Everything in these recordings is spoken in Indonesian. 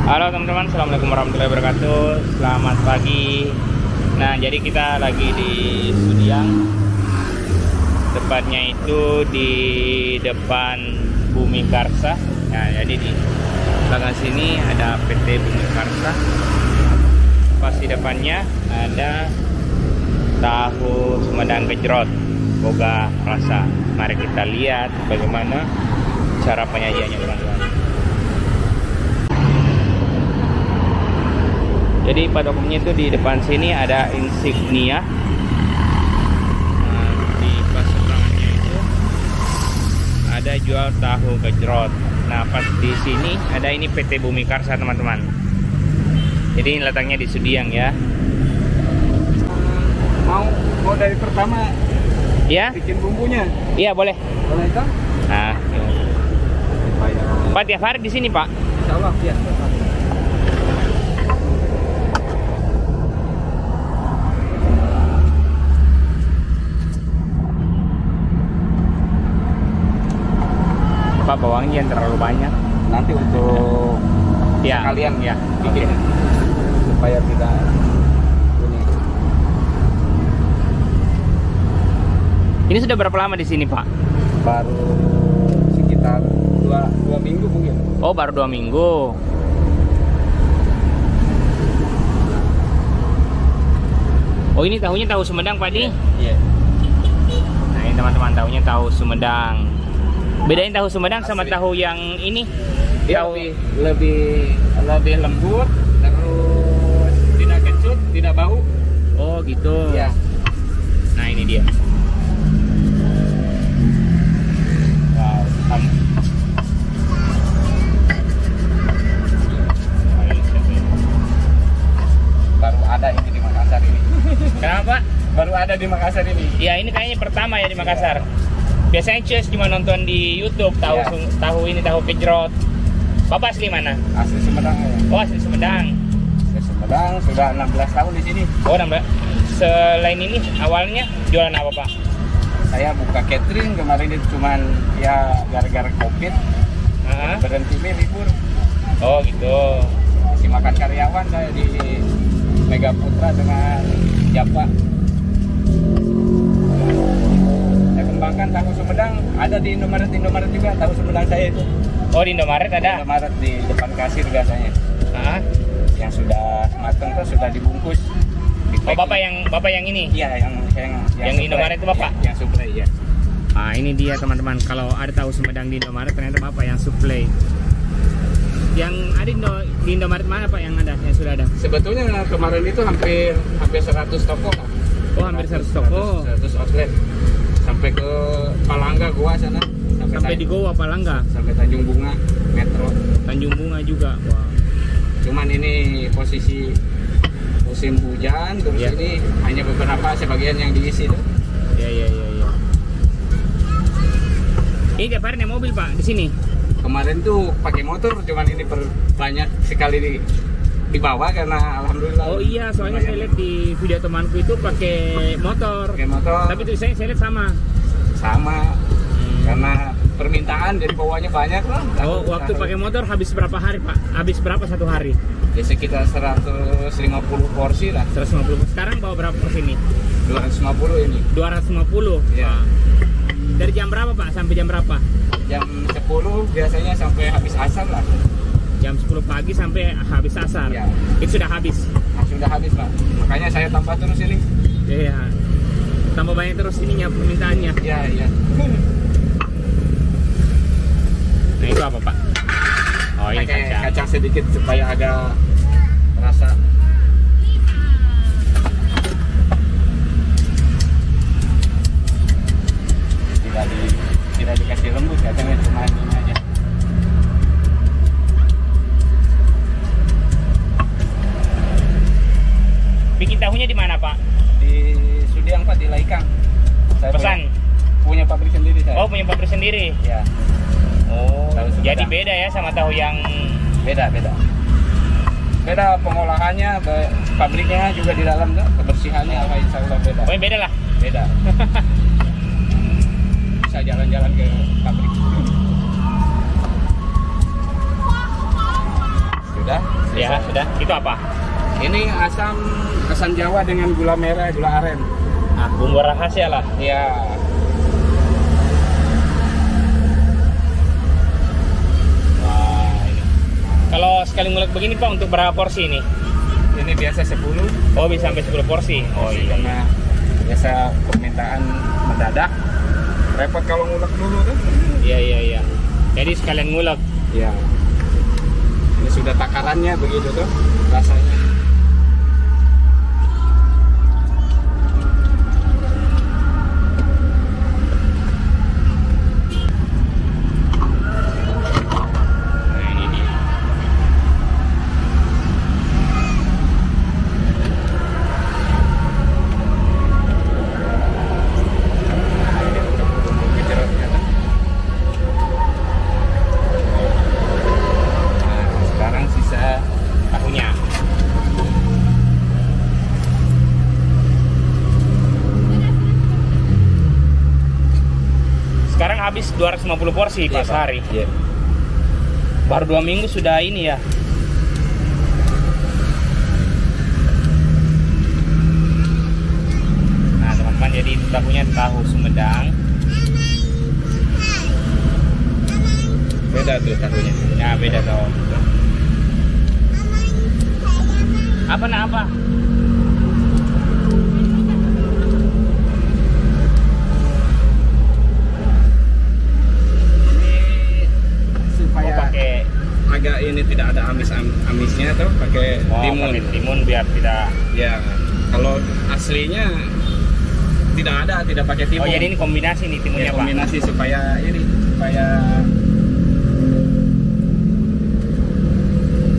Halo teman-teman, assalamualaikum warahmatullahi wabarakatuh. Selamat pagi. Nah, jadi kita lagi di Sudiang. Tepatnya itu di depan Bumi Karsa. Nah, jadi di belakang sini ada PT Bumi Karsa. Pas di depannya ada tahu Sumedang gejrot boga rasa. Mari kita lihat bagaimana cara penyajiannya, teman-teman. Jadi pada umumnya itu di depan sini ada insignia. Nah, di pas seberangannya itu ada jual tahu gejrot. Nah, pas di sini ada ini PT Bumi Karsa, teman-teman. Jadi letaknya di Sudiang ya. Mau dari pertama Ya? bikin bumbunya. Iya, boleh. Boleh itu? Nah, Pak tiap hari di sini, Pak. Insya Allah ya. Pak, bawangnya jangan terlalu banyak. Nanti untuk Ya, kalian ya. bikin supaya tidak ini. Ini sudah berapa lama di sini, Pak? Baru sekitar dua minggu mungkin. Oh, baru 2 minggu. Oh, ini tahunya tahu Sumedang, Pak Di? Iya. Nah, ini teman-teman, tahunya tahu Sumedang. Bedain tahu Sumedang sama Asli. tahu yang ini? Dia Tahu lebih lembut, terus tidak kecut, tidak bau. Oh, gitu. Ya. Nah, ini dia. Wow, Baru ada ini di Makassar ini. Kenapa? Baru ada di Makassar ini. Ya, ini kayaknya pertama ya di Makassar. Biasanya Cus cuma nonton di YouTube tahu Ya. tahu ini tahu gejrot. Bapak asli mana? Asli Sumedang ya. Oh, asli Sumedang. Asli Sumedang sudah 16 tahun di sini. Oh, nambah. Selain ini awalnya jualan apa, Pak? Saya buka catering kemarin itu cuman ya gara-gara Covid Hah? berhenti libur. Oh, gitu. Masih makan karyawan saya di Mega Putra dengan Japa. Saya kembangkan tahu Sumedang, ada di Indomaret juga tahu Sumedang saya itu. Oh, di Indomaret ada? Indomaret di depan kasir biasanya. Hah? Yang sudah matang tuh sudah dibungkus. Oh, Bapak yang ini? Iya, yang Yang Indomaret itu Bapak? Yang suplai ya. Nah, ini dia teman-teman. Kalau ada tahu Sumedang di Indomaret, ternyata Bapak yang suplai. Yang ada di Indomaret mana, Pak, yang ada, yang sudah ada? Sebetulnya kemarin itu hampir 100 toko kan. Oh, hampir 100 toko. 100 outlet. Sampai ke Palangga gua sana. Sampai di Goa, Palangga, Sampai Tanjung Bunga, Metro. Tanjung Bunga juga. Wah. Cuman ini posisi musim hujan, terus Iya. ini hanya beberapa sebagian yang diisi tuh. Ya. Ini tiap hari naik mobil, Pak, di sini? Kemarin tuh pakai motor, cuman ini banyak sekali di bawah karena alhamdulillah. Oh iya, soalnya saya lihat di video temanku itu pakai motor. Pakai motor. Tapi itu saya lihat sama. Sama karena permintaan dari bawahnya banyak lah. Oh, waktu pakai motor habis berapa hari, Pak? Habis berapa satu hari? Ya sekitar 150 porsi lah. 150. Sekarang bawa berapa porsi ini? 250 ini. 250. Iya. Wah. Dari jam berapa, Pak? Sampai jam berapa? Jam 10 biasanya sampai habis asar lah. Jam 10 pagi sampai habis asar. Iya. Itu sudah habis. Nah, sudah habis Pak. Makanya saya tambah terus ini. Iya. Tambah banyak terus ininya permintaannya. Iya. Nah, itu apa, Pak? Oh, ini Pakai kacang. kacang sedikit supaya ada rasa. Tidak dikasih lembut kacangnya, cuma ini aja. Bikin tahunya di mana, Pak? Di Sudiang Pak, di Laikang. Saya Pesan. punya pabrik sendiri saya. Oh, punya pabrik sendiri. Ya, Oh, Tahu Sumedang. jadi beda ya sama tahu yang beda. Beda pengolahannya, pabriknya juga di dalam tuh, kebersihannya apa insya Allah beda. oh, beda lah. Beda. Bisa jalan-jalan ke pabrik. Sudah. ada. Itu apa? Ini asam Jawa dengan gula merah, gula aren. Ah, bumbu rahasia lah. Ya. Wah, ini. Kalau sekali ngulek begini Pak, untuk berapa porsi ini? Ini biasa 10. Oh, bisa sampai 10 porsi. Oh iya. Karena biasa permintaan mendadak. Repot kalau ngulek dulu tuh. Iya. Jadi sekalian ngulek. Ya. Ini sudah takarannya begitu tuh rasanya. Nah, ini dia. Gejrotnya tuh. Nah, sekarang sisa Tahunya. Sekarang habis 250 porsi Pak sehari. Iya. Baru 2 minggu sudah ini ya. Nah teman-teman, jadi itu tahunya tahu Sumedang. Beda tuh tahunya. Ya beda tahu. Apa? Ini supaya Oh, pakai agak ini tidak ada amisnya tuh pakai timun. pakai timun biar tidak. Ya, kalau aslinya tidak pakai timun. Oh jadi ini kombinasi nih timunnya Ya, Pak. kombinasi supaya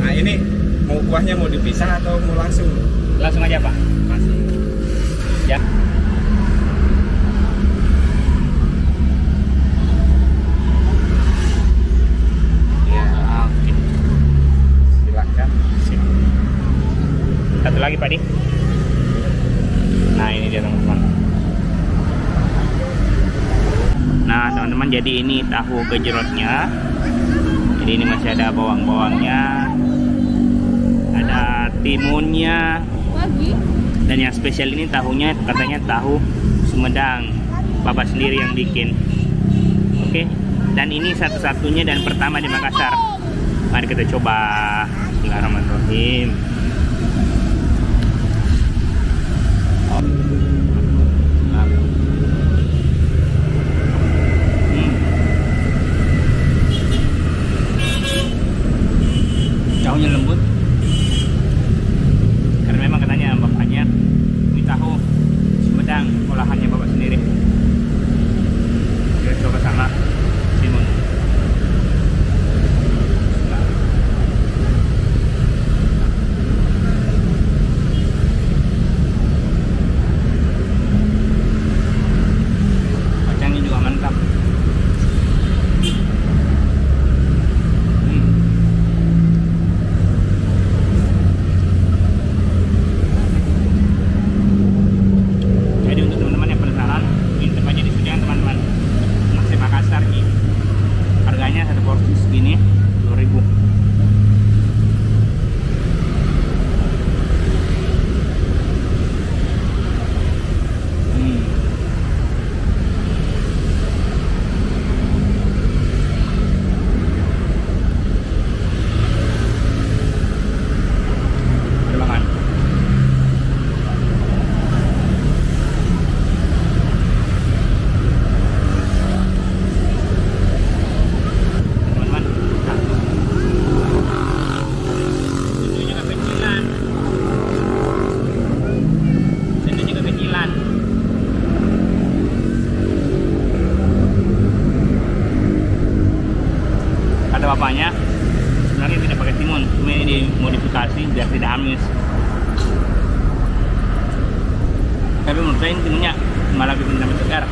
nah ini mau kuahnya mau dipisah atau mau langsung? Langsung aja Pak. Langsung. Ya. Ya, Oke. silakan. Sip. Satu lagi Pak Di. Nah ini dia teman-teman. Nah teman-teman, jadi ini tahu gejrotnya. Jadi ini masih ada bawang-bawangnya, ada timunnya, dan yang spesial ini tahunya katanya tahu Sumedang, Bapak sendiri yang bikin. Oke, dan ini satu-satunya dan pertama di Makassar. Mari kita coba. Bismillahirrahmanirrahim. Tahunya lembut karena memang katanya bapaknya ini tahu Sumedang, olahannya bapak sendiri. Kita coba sama timun. Kacangnya juga mantap. Jadi untuk teman-teman yang penasaran, intip aja di sini teman-teman. Nasi Makassar nih. Harganya satu porsi segini 2.000. Udah makan? Teman-teman, ini juga kecilan. Ini juga kecilan. Kata bapaknya sebenarnya tidak pakai timun, cuma ini dimodifikasi biar tidak amis. Tapi menurut saya ini timunnya malah bikin tambah segar.